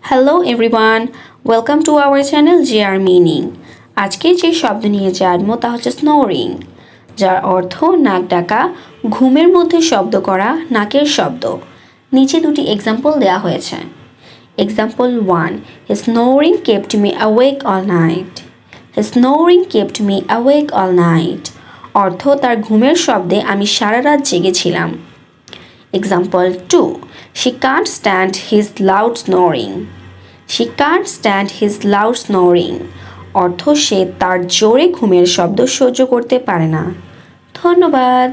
Hello everyone, welcome to our channel GR meaning. আজকে যে শব্দ নিয়ে জানবো তা হচ্ছে স্নোরিং, যার অর্থ নাক ডাকা, ঘুমের মধ্যে শব্দ করা, নাকের শব্দ। নিচে দুটি এক্সাম্পল দেওয়া হয়েছে। Example 1, His snoring kept me awake all night. His snoring kept me awake all night. অর্থ তার ঘুমের শব্দে আমি সারা রাত জেগেছিলাম। Example 2, She can't stand his loud snoring. She can't stand his loud snoring. অর্থ সে তার জোরে ঘুমের শব্দ সহ্য করতে পারে না। ধন্যবাদ।